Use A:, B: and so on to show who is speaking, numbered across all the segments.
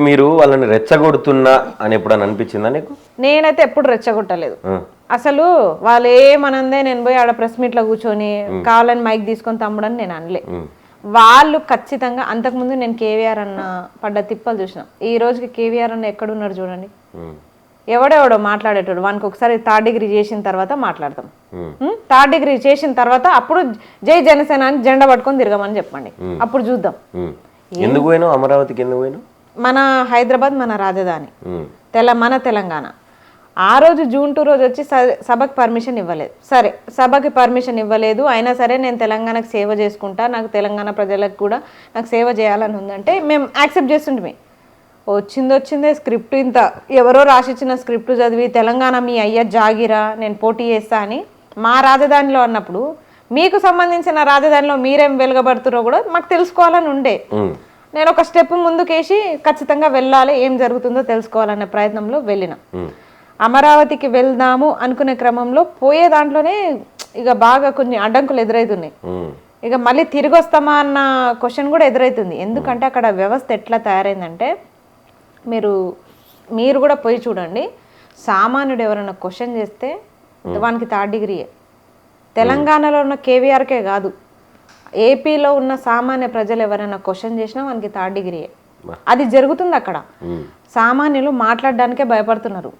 A: మీరు వాళ్ళని రెచ్చగొడుతున్నా అని ఎప్పుడని అనిపించిందా నీకు?
B: నేనైతే ఎప్పుడు రెచ్చగొట్టలేదు. అసలు వాళ్ళు ఏమనందే నేను పోయి ఆడ ప్రెస్ మీట్లో కూర్చొని కావాలని మైక్ తీసుకొని తమ్ముడని నేను అనలే. వాళ్ళు ఖచ్చితంగా అంతకుముందు నేను కేవీఆర్ అన్న పడ్డ తిప్పలు చూసిన. ఈ రోజుకి కేవీఆర్ అన్న ఎక్కడున్నారు చూడండి. ఎవడెవడో మాట్లాడేటోడు వానికి ఒకసారి 3rd డిగ్రీ చేసిన తర్వాత మాట్లాడతాం. 3rd డిగ్రీ చేసిన తర్వాత అప్పుడు జై జనసేన అని జెండా పట్టుకొని తిరగమని చెప్పండి, అప్పుడు చూద్దాం.
A: ఎందుకు పోయినావు అమరావతికి? ఎందుకు పోయినావు?
B: మన హైదరాబాద్ మన రాజధాని, మన తెలంగాణ. ఆ రోజు జూన్ 2 రోజు వచ్చి సభకి పర్మిషన్ ఇవ్వలేదు. సరే సభకి పర్మిషన్ ఇవ్వలేదు, అయినా సరే నేను తెలంగాణకు సేవ చేసుకుంటా, నాకు తెలంగాణ ప్రజలకు కూడా నాకు సేవ చేయాలని ఉందంటే మేము యాక్సెప్ట్ చేస్తుంటే వచ్చిందే స్క్రిప్ట్ ఇంత ఎవరో రాసిచ్చిన స్క్రిప్ట్ చదివి తెలంగాణ మీ అయ్య జాగిరా నేను పోటీ చేస్తా అని మా రాజధానిలో అన్నప్పుడు మీకు సంబంధించిన రాజధానిలో మీరేం వెలుగబడుతురో కూడా మాకు తెలుసుకోవాలని ఉండే. నేను ఒక స్టెప్ ముందుకేసి ఖచ్చితంగా వెళ్ళాలి, ఏం జరుగుతుందో తెలుసుకోవాలనే ప్రయత్నంలో వెళ్ళిన. అమరావతికి వెళ్దాము అనుకునే క్రమంలో పోయే దాంట్లోనే ఇక బాగా కొన్ని అడ్డంకులు ఎదురవుతున్నాయి. ఇక మళ్ళీ తిరిగి వస్తామా అన్న క్వశ్చన్ కూడా ఎదురవుతుంది. ఎందుకంటే అక్కడ వ్యవస్థ ఎట్లా తయారైందంటే మీరు కూడా పోయి చూడండి, సామాన్యుడు ఎవరైనా క్వశ్చన్ చేస్తే వానికి 3rd డిగ్రీయే. తెలంగాణలో ఉన్న కేవీఆర్కే కాదు, ఏపీలో ఉన్న సామాన్య ప్రజలు ఎవరైనా క్వశ్చన్ చేసినా వానికి 3rd డిగ్రీయే. అది జరుగుతుంది అక్కడ. సామాన్యులు మాట్లాడడానికే భయపడుతున్నారు.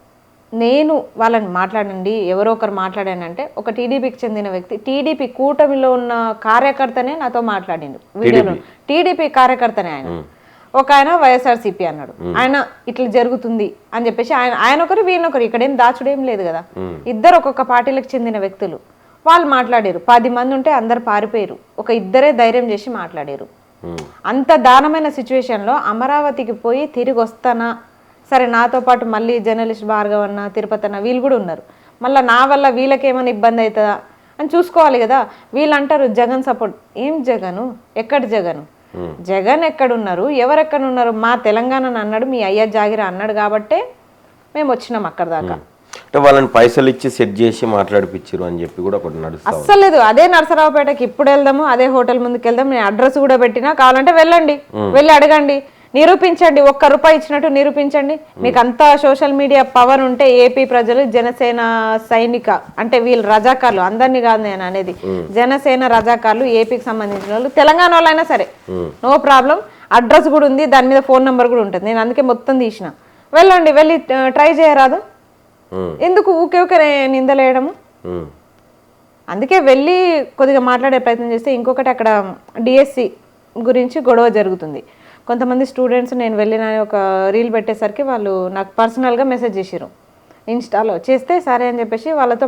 B: నేను వాళ్ళని మాట్లాడండి, ఎవరో ఒకరు మాట్లాడానంటే ఒక టీడీపీకి చెందిన వ్యక్తి, టీడీపీ కూటమిలో ఉన్న కార్యకర్తనే నాతో మాట్లాడిండు వీడియోలో. టీడీపీ కార్యకర్తనే ఆయన. ఒక ఆయన వైఎస్ఆర్సీపీ అన్నాడు, ఆయన ఇట్లా జరుగుతుంది అని చెప్పేసి ఆయన ఒకరు వీళ్ళొకరు, ఇక్కడేం దాచుడేం లేదు కదా. ఇద్దరు ఒక్కొక్క పార్టీలకు చెందిన వ్యక్తులు వాళ్ళు మాట్లాడారు. 10 మంది ఉంటే అందరు పారిపోయారు, ఒక ఇద్దరే ధైర్యం చేసి మాట్లాడారు. అంత దారుణమైన సిచ్యువేషన్లో అమరావతికి పోయి తిరిగి వస్తానా, సరే నాతో పాటు మళ్ళీ జర్నలిస్ట్ భార్గవ్ అన్న, తిరుపతి అన్న వీళ్ళు కూడా ఉన్నారు, మళ్ళీ నా వల్ల వీళ్ళకేమైనా ఇబ్బంది అవుతుందా అని చూసుకోవాలి కదా. వీళ్ళు అంటారు జగన్ సపోర్ట్. ఏం జగను? ఎక్కడ జగను? జగన్ ఎక్కడున్నారు, ఎవరెక్కడున్నారు? మా తెలంగాణను అన్నాడు, మీ అయ్య జాగిర అన్నాడు కాబట్టే మేము వచ్చినాం అక్కడ దాకా.
A: అంటే వాళ్ళని పైసలు ఇచ్చి సెట్ చేసి మాట్లాడిపించారు అని చెప్పి కూడా ఒకటి నడుస్తుంది.
B: అస్సలు లేదు. అదే నరసరావుపేటకి ఇప్పుడు వెళ్దాము, అదే హోటల్ ముందుకు వెళ్దాం, నేను అడ్రస్ కూడా పెట్టినా, కావాలంటే వెళ్ళండి, వెళ్ళి అడగండి, నిరూపించండి, ₹1 ఇచ్చినట్టు నిరూపించండి. మీకు అంతా సోషల్ మీడియా పవర్ ఉంటే ఏపీ ప్రజలు జనసేన సైనిక అంటే వీళ్ళు రజాకార్లు, అందరినీ కాదు నేను అనేది, జనసేన రజాకార్లు ఏపీకి సంబంధించిన వాళ్ళు, తెలంగాణ వాళ్ళైనా సరే నో ప్రాబ్లం. అడ్రస్ కూడా ఉంది, దాని మీద ఫోన్ నెంబర్ కూడా ఉంటుంది. నేను అందుకే మొత్తం తీసిన. వెళ్ళండి, వెళ్ళి ట్రై చేయరాదు, ఎందుకు ఊకే నిందలేయడము? అందుకే వెళ్ళి కొద్దిగా మాట్లాడే ప్రయత్నం చేస్తే. ఇంకొకటి అక్కడ డిఎస్సి గురించి గొడవ జరుగుతుంది. కొంతమంది స్టూడెంట్స్ నేను వెళ్ళిన ఒక రీల్ పెట్టేసరికి వాళ్ళు నాకు పర్సనల్గా మెసేజ్ చేసారు ఇన్స్టాలో. చేస్తే సరే అని చెప్పేసి వాళ్ళతో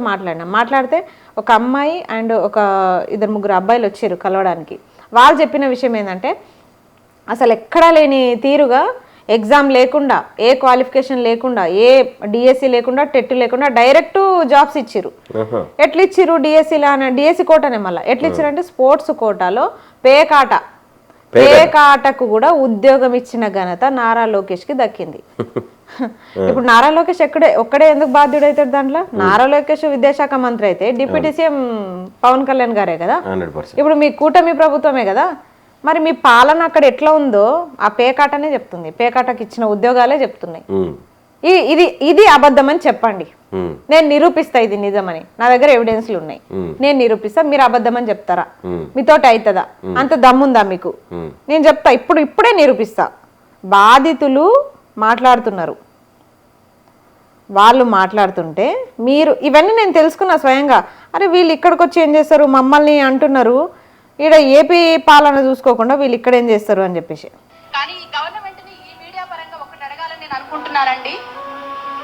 B: మాట్లాడితే ఒక అమ్మాయి అండ్ ఒక 2-3 అబ్బాయిలు వచ్చారు కలవడానికి. వాళ్ళు చెప్పిన విషయం ఏంటంటే అసలు ఎక్కడా లేని తీరుగా ఎగ్జామ్ లేకుండా, ఏ క్వాలిఫికేషన్ లేకుండా, ఏ డిఎస్సి లేకుండా, టెట్ లేకుండా డైరెక్ట్ జాబ్స్ ఇచ్చిరు. ఎట్లా ఇచ్చిరు? డిఎస్సి కోటానే మళ్ళీ ఎట్లా ఇచ్చారంటే స్పోర్ట్స్ కోటాలో పేకాటకు కూడా ఉద్యోగం ఇచ్చిన ఘనత నారా లోకేష్ కి దక్కింది. ఇప్పుడు నారా లోకేష్ ఒక్కడే ఎందుకు బాధ్యుడైతాడు దాంట్లో? నారా లోకేష్ విద్యాశాఖ మంత్రి అయితే డిప్యూటీ సీఎం పవన్ కళ్యాణ్ గారే కదా, ఇప్పుడు మీ కూటమి ప్రభుత్వమే కదా. మరి మీ పాలన అక్కడ ఎట్లా ఉందో ఆ పేకాటనే చెప్తుంది, పేకాటకు ఇచ్చిన ఉద్యోగాలే చెప్తున్నాయి. ఇది అబద్ధం అని చెప్పండి, నేను నిరూపిస్తా ఇది నిజమని. నా దగ్గర ఎవిడెన్స్లు ఉన్నాయి, నేను నిరూపిస్తా, మీరు అబద్ధం అని చెప్తారా? మీతోటి అవుతుందా? అంత దమ్ముందా మీకు? నేను చెప్తా, ఇప్పుడే నిరూపిస్తా. బాధితులు మాట్లాడుతున్నారు, వాళ్ళు మాట్లాడుతుంటే మీరు ఇవన్నీ నేను తెలుసుకున్నా స్వయంగా. అరే వీళ్ళు ఇక్కడికి వచ్చి ఏం చేస్తారు, మమ్మల్ని అంటున్నారు, ఈడ ఏపీ పాలన చూసుకోకుండా వీళ్ళు ఇక్కడ ఏం చేస్తారు అని చెప్పేసి.
C: కానీ ఈ గవర్నమెంట్ ని ఈ మీడియా పరంగా ఒకటి అడగాలని నేను అనుకుంటున్నానండి.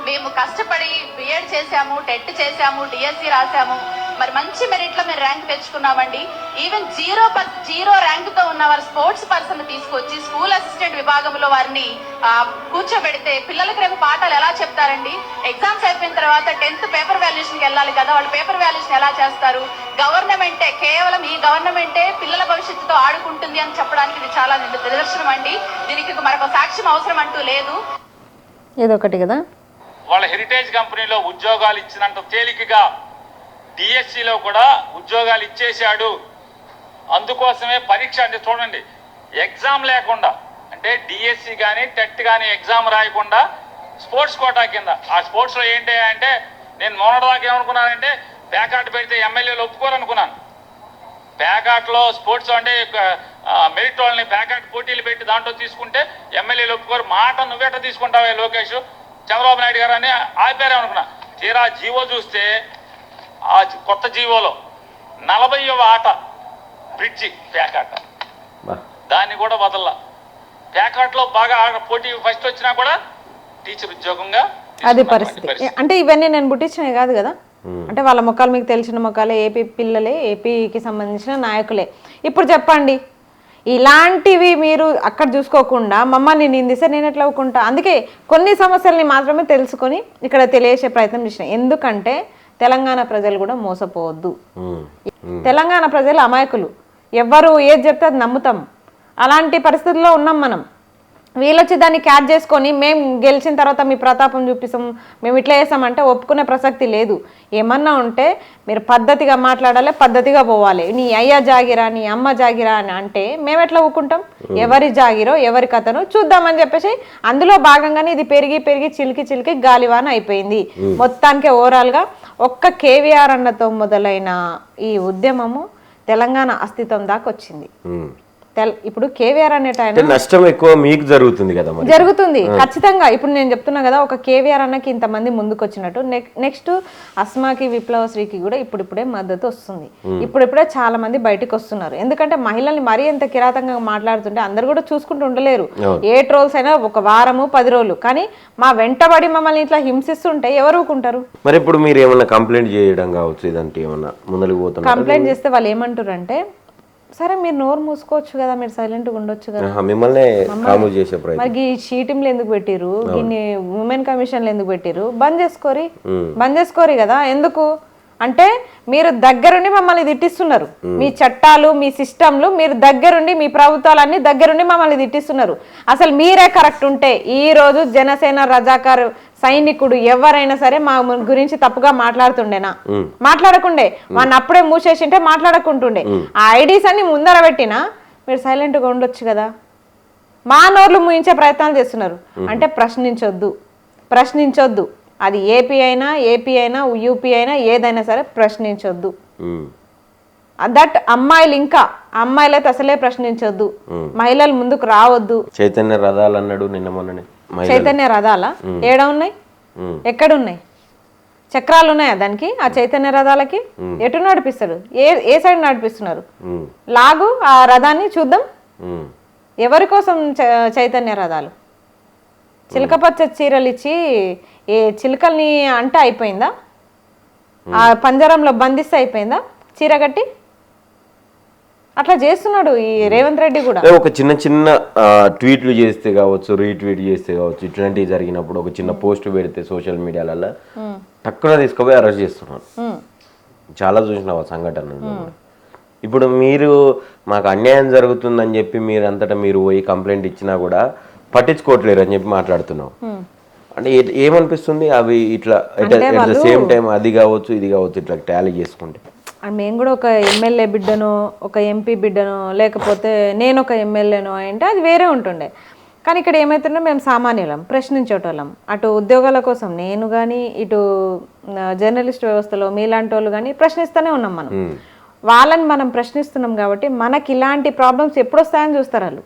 C: మేము కష్టపడి బిఎడ్ చేసాము, టెట్ చేసాము, డిఎస్సి రాసాము, మరి మంచి మెరిట్ లో మేము ర్యాంక్ తెచ్చుకున్నామండి. ఈవెన్ జీరో ర్యాంక్ తో ఉన్న వారు స్పోర్ట్స్ పర్సన్ తీసుకొచ్చి స్కూల్ అసిస్టెంట్ విభాగంలో వారిని కూర్చోబెడితే పిల్లలకి రేపు పాఠాలు ఎలా చెప్తారండి? ఎగ్జామ్స్ అయిపోయిన తర్వాత 10th పేపర్ వాల్యుయేషన్ కి వెళ్ళాలి కదా, వాళ్ళు పేపర్ వాల్యుయేషన్ ఎలా చేస్తారు? గవర్నమెంటే, కేవలం ఈ గవర్నమెంటే పిల్లల భవిష్యత్తుతో ఆడుకుంటుంది అని చెప్పడానికి ఇది చాలా నిదర్శనం అండి. దీనికి మరొక సాక్ష్యం అవసరం అంటూ లేదు.
B: ఏదొకటి కదా,
D: వాళ్ళ హెరిటేజ్ కంపెనీలో ఉద్యోగాలు ఇచ్చినంత తేలికగా డిఎస్సిలో కూడా ఉద్యోగాలు ఇచ్చేశాడు. అందుకోసమే పరీక్ష అంటే చూడండి, ఎగ్జామ్ లేకుండా అంటే డిఎస్సి కానీ టెట్ కానీ ఎగ్జామ్ రాయకుండా స్పోర్ట్స్ కోటా కింద, ఆ స్పోర్ట్స్లో ఏంటి అంటే నేను మొన్నటిదాకా ఏమనుకున్నానంటే ప్యాకాట్ పెడితే ఎమ్మెల్యేలు ఒప్పుకోరనుకున్నాను. ప్యాకాట్లో స్పోర్ట్స్ అంటే మెరిట్ వాళ్ళని ప్యాకాట్ పోటీలు పెట్టి దాంట్లో తీసుకుంటే ఎమ్మెల్యేలు ఒప్పుకోరు. మాట నువ్వేట తీసుకుంటావే లోకేష్, చంద్రబాబు నాయుడు గారు అని ఆపారేమనుకున్నా. తీరా జీవో చూస్తే ఆ కొత్త జీవోలో 40వ ఆట బ్రిడ్జి ప్యాకాట్, దాన్ని కూడా వదల్లా. ప్యాకాట్లో బాగా పోటీ ఫస్ట్ వచ్చినా కూడా టీచర్ ఉద్యోగంగా
B: అది పరిస్థితి. అంటే ఇవన్నీ నేను పుట్టించినవి కాదు కదా, అంటే వాళ్ళ మొక్కలు మీకు తెలిసిన మొక్కలే, ఏపీ పిల్లలే, ఏపీకి సంబంధించిన నాయకులే. ఇప్పుడు చెప్పండి, ఇలాంటివి మీరు అక్కడ చూసుకోకుండా మమ్మల్ని నిందిస్తే నేను ఎట్లా ఒప్పుకుంటా? అందుకే కొన్ని సమస్యల్ని మాత్రమే తెలుసుకొని ఇక్కడ తెలియజేసే ప్రయత్నం చేసిన. ఎందుకంటే తెలంగాణ ప్రజలు కూడా మోసపోవద్దు. తెలంగాణ ప్రజలు అమాయకులు, ఎవ్వరు ఏది చెప్తే అది నమ్ముతాం. అలాంటి పరిస్థితుల్లో ఉన్నాం మనం. వీళ్ళొచ్చి దాన్ని క్యాచ్ చేసుకొని మేము గెలిచిన తర్వాత మీ ప్రతాపం చూపిస్తాం, మేము ఇట్లా చేస్తామంటే ఒప్పుకునే ప్రసక్తి లేదు. ఏమన్నా ఉంటే మీరు పద్ధతిగా మాట్లాడాలి, పద్ధతిగా పోవాలి. నీ అయ్య జాగిరా, నీ అమ్మ జాగిరా అని అంటే మేము ఎట్లా ఒప్పుకుంటాం? ఎవరి జాగిరో ఎవరి కథను చూద్దామని చెప్పేసి అందులో భాగంగానే ఇది పెరిగి పెరిగి చిలికి చిలికి గాలివాన అయిపోయింది. మొత్తానికి ఓవరాల్గా ఒక్క కేవీఆర్ అన్నతో మొదలైన ఈ ఉద్యమము తెలంగాణ అస్తిత్వం దాకా వచ్చింది. ఇప్పుడు కేవీఆర్ అనేట
A: నష్టం ఎక్కువ మీకు జరుగుతుంది కదా,
B: జరుగుతుంది ఖచ్చితంగా. ఇప్పుడు నేను చెప్తున్నా కదా, ఒక కేవీఆర్ అన్నకి ఇంతమంది ముందుకు వచ్చినట్టు నెక్స్ట్ అస్మాకి, విప్లవశ్రీకి కూడా ఇప్పుడిప్పుడే మద్దతు వస్తుంది. ఇప్పుడిప్పుడే చాలా మంది బయటకు వస్తున్నారు. ఎందుకంటే మహిళల్ని మరీ ఎంత కిరాతంగా మాట్లాడుతుంటే అందరు కూడా చూసుకుంటూ ఉండలేరు. ఏ ట్రోల్స్ అయినా ఒక వారము 10 రోజులు, కానీ మా వెంటబడి మమ్మల్ని ఇట్లా హింసిస్తుంటే ఎవరు ఊరుకుంటారు?
A: మరి ఇప్పుడు మీరు ఏమన్నా కంప్లైంట్ చేయడం కావచ్చు, ఇదంటే ఏమన్నా ముందుకు పోతున్నారు?
B: కంప్లైంట్ చేస్తే వాళ్ళు ఏమంటారు అంటే, సరే మీరు నోరు మూసుకోవచ్చు కదా, మీరు సైలెంట్గా ఉండొచ్చు కదా,
A: మిమ్మల్ని కాము చేసే ప్రయత్నం.
B: మరి ఈ షీటింగ్లు ఎందుకు పెట్టిరు, దీన్ని ఉమెన్ కమిషన్లు ఎందుకు పెట్టిరు, బంద్ చేసుకోరి కదా. ఎందుకు అంటే మీరు దగ్గరుండి మమ్మల్ని తిట్టిస్తున్నారు. మీ చట్టాలు, మీ సిస్టంలు మీరు దగ్గరుండి, మీ ప్రభుత్వాలన్నీ దగ్గరుండి మమ్మల్ని తిట్టిస్తున్నారు. అసలు మీరే కరెక్ట్ ఉంటే ఈ రోజు జనసేన రజాకార్ సైనికుడు ఎవరైనా సరే మా గురించి తప్పుగా మాట్లాడుతుండేనా? మాట్లాడకుండే. వాడిని అప్పుడే మూసేసింటే మాట్లాడకుంటుండే. ఆ ఐడీస్ అన్ని ముందర పెట్టినా మీరు సైలెంట్గా ఉండొచ్చు కదా. మా నోర్లు మూయించే ప్రయత్నాలు చేస్తున్నారు. అంటే ప్రశ్నించొద్దు. అది ఏపీ అయినా యూపీ అయినా ఏదైనా సరే ప్రశ్నించొద్దు. దట్ అమ్మాయిలు అయితే అసలే ప్రశ్నించొద్దు. మహిళలు ముందుకు రావద్దు.
A: చైతన్య రథాలు అన్నాడు నిన్న మొన్ననే.
B: చైతన్య రథాలా ఏడ ఉన్నాయి? ఎక్కడున్నాయి? చక్రాలు ఉన్నాయా దానికి? ఆ చైతన్య రథాలకి ఎటు నడిపిస్తాడు? ఏ సైడ్ నడిపిస్తున్నారు? లాగు ఆ రథాన్ని చూద్దాం. ఎవరి కోసం చైతన్య రథాలు? చిలకపచ్చ చీరలు ఇచ్చి ఏ చిలుకల్ని అంటే అయిపోయిందా? ఆ పంజరంలో బంధిస్తే అయిపోయిందా చీర కట్టి? అట్లా చేస్తున్నాడు ఈ రేవంత్ రెడ్డి కూడా.
A: ఒక చిన్న ట్వీట్లు చేస్తే కావచ్చు, రీట్వీట్ చేస్తే కావచ్చు, ఇట్లాంటివి జరిగినప్పుడు ఒక చిన్న పోస్ట్ పెడితే సోషల్ మీడియాలలో టక్కున తీసుకుపోయి అరెస్ట్ చేస్తున్నారు. చాలా చూసినావు ఆ సంఘటనలు. ఇప్పుడు మీరు మాకు అన్యాయం జరుగుతుందని చెప్పి మీరు అంతటా మీరు పోయి కంప్లైంట్ ఇచ్చినా కూడా పట్టించుకోవట్లేరు అని చెప్పి మాట్లాడుతున్నావు. అంటే ఏమనిపిస్తుంది అవి ఇట్లా ఎట్ ద సేమ్ టైం అది కావచ్చు ఇది కావచ్చు ఇట్లా టాలీ చేసుకుంటే?
B: మేము కూడా ఒక ఎమ్మెల్యే బిడ్డనో, ఒక ఎంపీ బిడ్డనో, లేకపోతే నేను ఒక ఎమ్మెల్యేనో అంటే అది వేరే ఉంటుండే. కానీ ఇక్కడ ఏమవుతుందో మేము సామాన్యులం, ప్రశ్నించేటోళ్ళం. అటు ఉద్యోగాల కోసం నేను కానీ, ఇటు జర్నలిస్ట్ వ్యవస్థలో మీలాంటి వాళ్ళు కానీ ప్రశ్నిస్తూనే ఉన్నాం. వాళ్ళని మనం ప్రశ్నిస్తున్నాం కాబట్టి మనకి ఇలాంటి ప్రాబ్లమ్స్ ఎప్పుడు వస్తాయని చూస్తారు వాళ్ళు.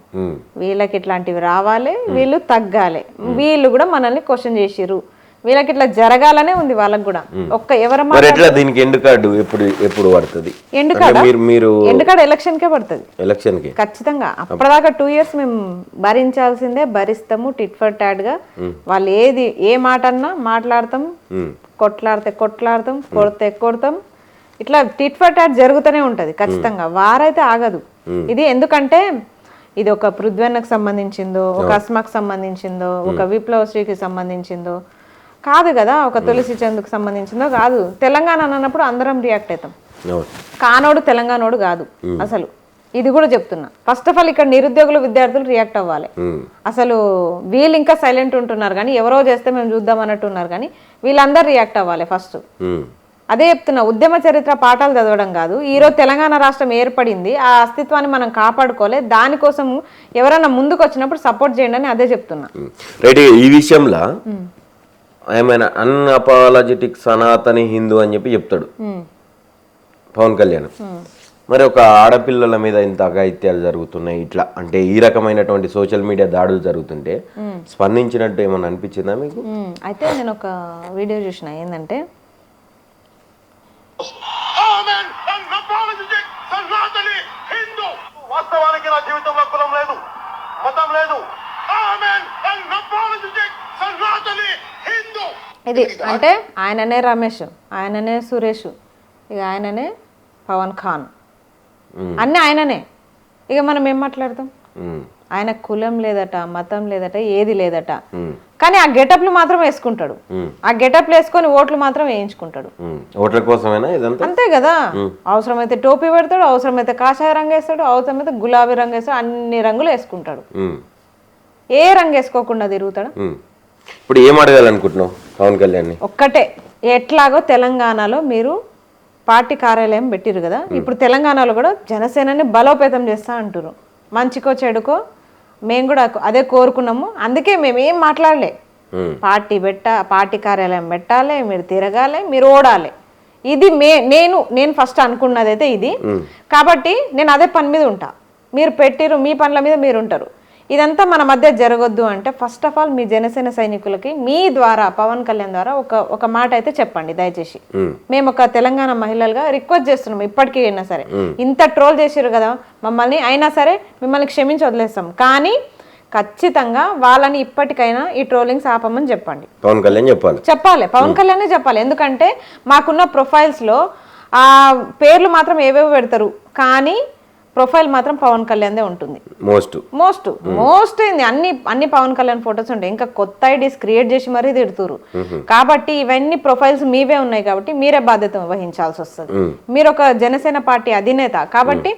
B: వీళ్ళకి ఇట్లాంటివి రావాలి, వీళ్ళు తగ్గాలి, వీళ్ళు కూడా మనల్ని క్వశ్చన్ చేసిర్రు, వీళ్ళకి ఇట్లా జరగాలనే ఉంది వాళ్ళకి కూడా.
A: దీనికి ఎండ్ కార్డు ఎప్పుడు పడుతుంది?
B: ఎండ్ కార్డు ఎలక్షన్ కే పడుతుంది. ఎలక్షన్ కి ఖచ్చితంగా. అప్పటిదాకా 2 years మేము భరించాల్సిందే, భరిస్తాము. టిట్ ఫర్ టాట్ గా వాళ్ళు ఏ మాట అన్నా మాట్లాడతాం, కొట్లాడతాం, కొడతాం. ఇట్లా టిట్ ఫర్ టాట్ జరుగుతూనే ఉంటది ఖచ్చితంగా. వారైతే ఆగదు ఇది. ఎందుకంటే ఇది ఒక పృథ్వన్నకు సంబంధించిందో, ఒక అస్మాకు సంబంధించిందో, ఒక విప్లవశ్రీకి సంబంధించిందో కాదు కదా, ఒక తులసి చందుకు సంబంధించిందో కాదు. తెలంగాణ అన్నప్పుడు అందరం రియాక్ట్ అవుతాం. కానోడు తెలంగాణోడు కాదు అసలు. ఇది కూడా చెప్తున్నా. ఫస్ట్ ఆఫ్ ఆల్ ఇక్కడ నిరుద్యోగులు, విద్యార్థులు రియాక్ట్ అవ్వాలి. అసలు వీళ్ళు ఇంకా సైలెంట్ ఉంటున్నారు కానీ ఎవరో చేస్తే మేము చూద్దాం అన్నట్టు ఉన్నారు కానీ వీళ్ళందరూ రియాక్ట్ అవ్వాలి ఫస్ట్. అదే చెప్తున్నా, ఉద్యమ చరిత్ర పాఠాలు చదవడం కాదు. ఈరోజు తెలంగాణ రాష్ట్రం ఏర్పడింది, ఆ అస్తిత్వాన్ని మనం కాపాడుకోలే, దానికోసం ఎవరైనా ముందుకు వచ్చినప్పుడు సపోర్ట్ చేయండి అని అదే చెప్తున్నా.
A: రైట్. ఈ విషయంలో ఏమైనా అన్అపాలజెటిక్ సనాతని హిందూ అని చెప్పి చెప్తాడు పవన్ కళ్యాణ్. మరి ఒక ఆడపిల్లల మీద ఇంత అఘాయిత్యాలు జరుగుతున్నాయి, ఇట్లా అంటే ఈ రకమైనటువంటి సోషల్ మీడియా దాడులు జరుగుతుంటే స్పందించినట్టు ఏమన్నా అనిపించిందా మీకు?
B: అయితే నేను ఒక వీడియో చూసిన, ఏంటంటే
E: వాస్తవానికి నా జీవితంలో కులం లేదు, మతం లేదు.
B: ఇది అంటే ఆయననే రమేష్, ఆయననే సురేష్, ఇక ఆయననే పవన్ ఖాన్, అన్నీ ఆయననే. ఇక మనం ఏం మాట్లాడతాం? ఆయన కులం లేదట, మతం లేదట, ఏది లేదట, కానీ ఆ గెటప్లు మాత్రం వేసుకుంటాడు. ఆ గెటప్లు వేసుకొని ఓట్లు మాత్రం వేయించుకుంటాడు.
A: ఓట్ల కోసమేనా ఇదంతా?
B: అంతే కదా. అవసరమైతే టోపీ పెడతాడు, అవసరమైతే కాషాయ రంగు వేస్తాడు, అవసరమైతే గులాబీ రంగు వేస్తాడు, అన్ని రంగులు వేసుకుంటాడు. ఏ రంగు వేసుకోకుండా తిరుగుతాడు.
A: ఇప్పుడు ఏం అడగాలనుకుంటున్నావు పవన్ కళ్యాణ్?
B: ఒక్కటే, ఎట్లాగో తెలంగాణలో మీరు పార్టీ కార్యాలయం పెట్టిరు కదా, ఇప్పుడు తెలంగాణలో కూడా జనసేనని బలోపేతం చేస్తా అంటారు. మంచికో చెడుకో మేము కూడా అదే కోరుకున్నాము, అందుకే మేము ఏం మాట్లాడలే. పార్టీ కార్యాలయం పెట్టాలి, మీరు తిరగాలి, మీరు ఓడాలి. ఇది నేను ఫస్ట్ అనుకున్నది అయితే ఇది. కాబట్టి నేను అదే పని మీద ఉంటా. మీరు పెట్టిరు, మీ పనుల మీద మీరు ఉంటారు. ఇదంతా మన మధ్య జరగొద్దు అంటే ఫస్ట్ ఆఫ్ ఆల్ మీ జనసేన సైనికులకి మీ ద్వారా, పవన్ కళ్యాణ్ ద్వారా ఒక మాట అయితే చెప్పండి దయచేసి. మేము ఒక తెలంగాణ మహిళలుగా రిక్వెస్ట్ చేస్తున్నాం, ఇప్పటికీ అయినా సరే. ఇంత ట్రోల్ చేసారు కదా మమ్మల్ని, అయినా సరే మిమ్మల్ని క్షమించి వదిలేస్తాం, కానీ ఖచ్చితంగా వాళ్ళని ఇప్పటికైనా ఈ ట్రోలింగ్స్ ఆపమని చెప్పండి.
A: పవన్ కళ్యాణ్ చెప్పాలి,
B: పవన్ కళ్యాణ్ చెప్పాలి. ఎందుకంటే మాకున్న ప్రొఫైల్స్లో ఆ పేర్లు మాత్రం ఏవేవో పెడతారు, కానీ ప్రొఫైల్ మాత్రం పవన్ కళ్యాణ్దే ఉంటుంది. మోస్ట్ అన్ని పవన్ కళ్యాణ్ ఫొటోస్ ఉంటాయి. ఇంకా కొత్త ఐడీస్ క్రియేట్ చేసి మరీ తిడుతురు. కాబట్టి ఇవన్నీ ప్రొఫైల్స్ మీవే ఉన్నాయి, కాబట్టి మీరే బాధ్యత వహించాల్సి వస్తుంది. మీరు ఒక జనసేన పార్టీ అధినేత కాబట్టి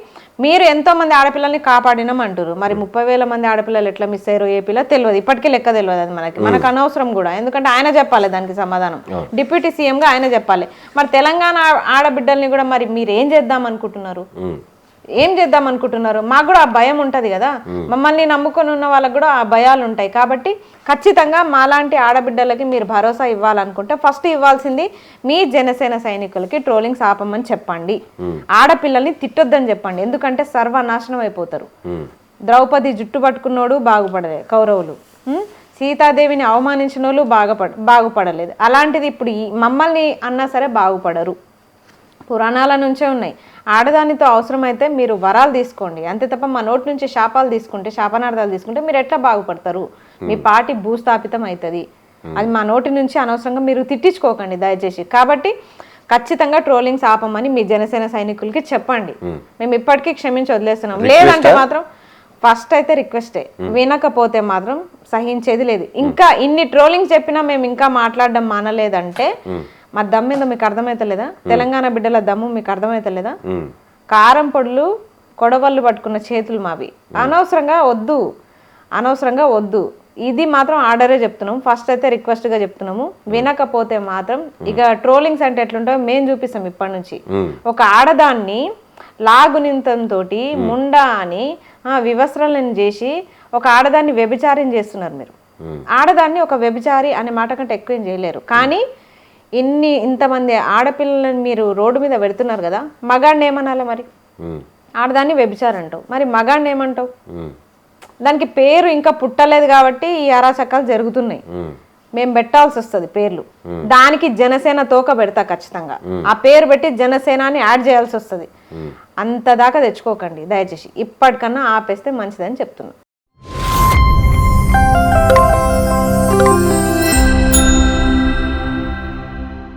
B: మీరు ఎంతో మంది ఆడపిల్లల్ని కాపాడినాం అంటారు. మరి 30,000 మంది ఆడపిల్లలు ఎట్లా మిస్ అయ్యారో ఏపీలో తెలియదు, ఇప్పటికీ లెక్క తెలియదు. అది మనకు అనవసరం కూడా, ఎందుకంటే ఆయన చెప్పాలి దానికి సమాధానం. డిప్యూటీ సీఎంగా ఆయన చెప్పాలి. మరి తెలంగాణ ఆడబిడ్డల్ని కూడా మరి మీరు ఏం చేద్దాం అనుకుంటున్నారు? మాకు కూడా ఆ భయం ఉంటది కదా, మమ్మల్ని నమ్ముకొని ఉన్న వాళ్ళకు కూడా ఆ భయాలు ఉంటాయి. కాబట్టి ఖచ్చితంగా మాలాంటి ఆడబిడ్డలకి మీరు భరోసా ఇవ్వాలనుకుంటే ఫస్ట్ ఇవ్వాల్సింది మీ జనసేన సైనికులకి ట్రోలింగ్స్ ఆపమని చెప్పండి. ఆడపిల్లల్ని తిట్టొద్దని చెప్పండి, ఎందుకంటే సర్వనాశనం అయిపోతారు. ద్రౌపది జుట్టు పట్టుకున్నోడు బాగుపడలే కౌరవులు, సీతాదేవిని అవమానించిన వాళ్ళు బాగుపడలేదు. అలాంటిది ఇప్పుడు మమ్మల్ని అన్నా సరే బాగుపడరు. పురాణాల నుంచే ఉన్నాయి. ఆడదానితో అవసరమైతే మీరు వరాలు తీసుకోండి, అంతే తప్ప మా నోటి నుంచి శాపాలు తీసుకుంటే, శాపనార్థాలు తీసుకుంటే మీరు ఎట్లా బాగుపడతారు? మీ పార్టీ భూస్థాపితం అవుతుంది. అది మా నోటి నుంచి అనవసరంగా మీరు తిట్టించుకోకండి దయచేసి. కాబట్టి ఖచ్చితంగా ట్రోలింగ్స్ ఆపమని మీ జనసేన సైనికులకి చెప్పండి. మేము ఇప్పటికీ క్షమించి వదిలేస్తున్నాం. లేదంటే మాత్రం ఫస్ట్ అయితే రిక్వెస్టే, వినకపోతే మాత్రం సహించేది లేదు. ఇంకా ఇన్ని ట్రోలింగ్స్ చెప్పినా మేము ఇంకా మాట్లాడడం మానలేదంటే మా దమ్ము ఏందో మీకు అర్థమైతలేదా? తెలంగాణ బిడ్డల దమ్ము మీకు అర్థమైతలేదా? కారం పొడులు కొడవళ్ళు పట్టుకున్న చేతులు మావి. అనవసరంగా వద్దు. ఇది మాత్రం ఆర్డరే చెప్తున్నాము. ఫస్ట్ అయితే రిక్వెస్ట్గా చెప్తున్నాము. వినకపోతే మాత్రం ఇక ట్రోలింగ్స్ అంటే ఎట్లుంటాయో మేము చూపిస్తాం ఇప్పటి నుంచి. ఒక ఆడదాన్ని లాగునింతంతో ముండా అని వివస్త్రాలను చేసి ఒక ఆడదాన్ని వ్యభిచారం చేస్తున్నారు మీరు. ఆడదాన్ని ఒక వ్యభిచారి అనే మాట కంటే ఎక్కువ ఏం చేయలేరు. కానీ ఇంతమంది ఆడపిల్లలను మీరు రోడ్డు మీద పెడుతున్నారు కదా, మగాడిని ఏమనాలి మరి? ఆడదాన్ని వ్యభిచారం అంటావు, మరి మగాడిని ఏమంటావు? దానికి పేరు ఇంకా పుట్టలేదు కాబట్టి ఈ అరాచకాలు జరుగుతున్నాయి. మేము పెట్టాల్సి వస్తుంది పేర్లు. దానికి జనసేన తోక పెడతా ఖచ్చితంగా. ఆ పేరు పెట్టి జనసేన అని యాడ్ చేయాల్సి వస్తుంది. అంత దాకా తెచ్చుకోకండి దయచేసి. ఇప్పటికన్నా ఆపేస్తే మంచిదని చెప్తున్నా.